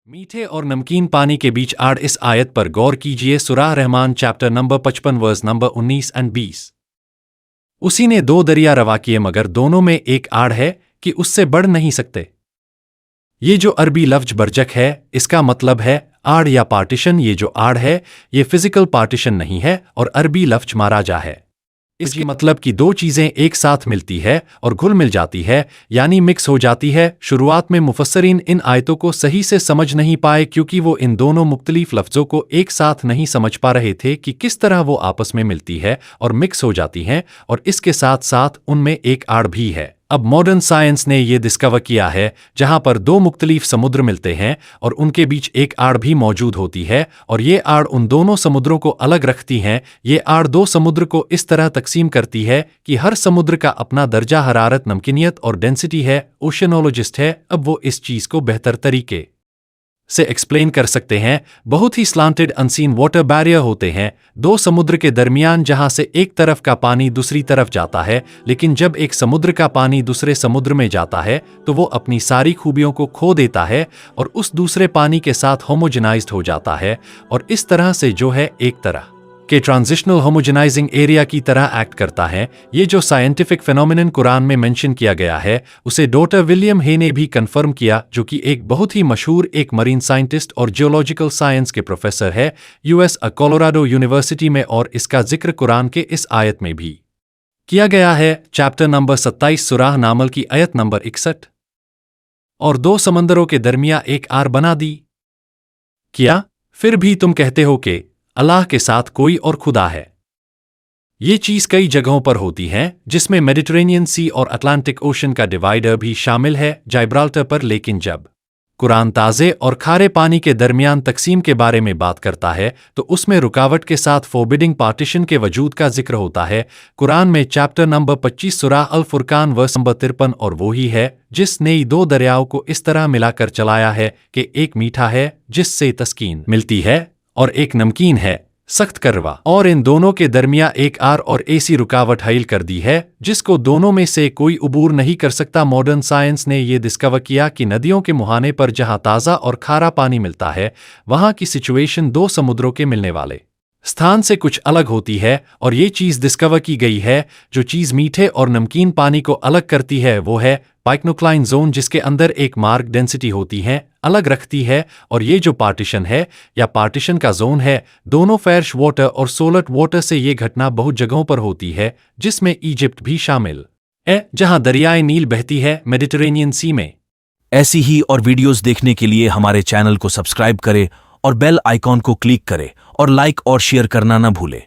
मीठे और नमकीन पानी के बीच आड़। इस आयत पर गौर कीजिए। सूरह रहमान चैप्टर नंबर 55 वर्स नंबर 19 और 20। उसी ने दो दरिया रवा किए मगर दोनों में एक आड़ है कि उससे बढ़ नहीं सकते। ये जो अरबी लफ्ज बरजक है इसका मतलब है आड़ या पार्टीशन। ये जो आड़ है ये फिजिकल पार्टीशन नहीं है और अरबी लफ्ज माराजा है। इसकी मतलब कि दो चीजें एक साथ मिलती है और घुल मिल जाती है यानी मिक्स हो जाती है। शुरुआत में मुफस्सरीन इन आयतों को सही से समझ नहीं पाए क्योंकि वो इन दोनों मुख्तलिफ लफ्जों को एक साथ नहीं समझ पा रहे थे कि किस तरह वो आपस में मिलती है और मिक्स हो जाती हैं और इसके साथ साथ उनमें एक आड़ भी है। अब मॉडर्न साइंस ने ये डिस्कवर किया है जहां पर दो मुख्तलिफ समुद्र मिलते हैं और उनके बीच एक आड़ भी मौजूद होती है और ये आड़ उन दोनों समुद्रों को अलग रखती हैं। ये आड़ दो समुद्र को इस तरह तकसीम करती है कि हर समुद्र का अपना दर्जा हरारत, नमकीनियत और डेंसिटी है। ओशनोलॉजिस्ट है, अब वो इस चीज को बेहतर तरीके से एक्सप्लेन कर सकते हैं। बहुत ही स्लांटेड अनसीन वाटर बैरियर होते हैं दो समुद्र के दरमियान जहां से एक तरफ का पानी दूसरी तरफ जाता है, लेकिन जब एक समुद्र का पानी दूसरे समुद्र में जाता है तो वो अपनी सारी खूबियों को खो देता है और उस दूसरे पानी के साथ होमोजेनाइज्ड हो जाता है और इस तरह से जो है एक तरह के ट्रांजिशनल होमोजेनाइजिंग एरिया की तरह एक्ट करता है। ये जो साइंटिफिक फिनोमिनन कुरान में मेंशन किया गया है उसे डॉक्टर विलियम हे ने भी कंफर्म किया, जो कि एक बहुत ही मशहूर एक मरीन साइंटिस्ट और जियोलॉजिकल साइंस के प्रोफेसर है यूएस कोलोराडो यूनिवर्सिटी में, और इसका जिक्र कुरान के इस आयत में भी किया गया है। चैप्टर नंबर 27 सूरह नामल की आयत नंबर 61। और दो समंदरों के दरमिया एक आर बना दी। क्या फिर भी तुम कहते हो कि अल्लाह के साथ कोई और खुदा है? ये चीज कई जगहों पर होती है जिसमें मेडिटरेनियन सी और अटलांटिक ओशन का डिवाइडर भी शामिल है, जाइब्राल्टर पर। लेकिन जब कुरान ताज़े और खारे पानी के दरमियान तकसीम के बारे में बात करता है तो उसमें रुकावट के साथ फोरबिडिंग पार्टीशन के वजूद का जिक्र होता है। कुरान में चैप्टर नंबर 25 सूरह अल फुरकान वर्स नंबर 53, और वो ही है जिसने दो दरियाओं को इस तरह मिलाकर चलाया है कि एक मीठा है जिससे तस्कीन मिलती है और एक नमकीन है सख्त करवा, और इन दोनों के दरमिया एक आर और ऐसी रुकावट हाइल कर दी है जिसको दोनों में से कोई उबूर नहीं कर सकता। मॉडर्न साइंस ने ये डिस्कवर किया कि नदियों के मुहाने पर जहां ताज़ा और खारा पानी मिलता है वहां की सिचुएशन दो समुद्रों के मिलने वाले स्थान से कुछ अलग होती है, और ये चीज़ डिस्कवर की गई है। जो चीज़ मीठे और नमकीन पानी को अलग करती है वो है पाइक्नोक्लाइन जोन, जिसके अंदर एक मार्क डेंसिटी होती है अलग रखती है। और ये जो पार्टीशन है या पार्टीशन का जोन है, दोनों फ्रेश वाटर और सोलट वाटर से ये घटना बहुत जगहों पर होती है जिसमें इजिप्ट भी शामिल है जहां दरियाए नील बहती है मेडिटरेनियन सी में। ऐसी ही और वीडियोस देखने के लिए हमारे चैनल को सब्सक्राइब करें और बेल आइकॉन को क्लिक करें और लाइक और शेयर करना न भूलें।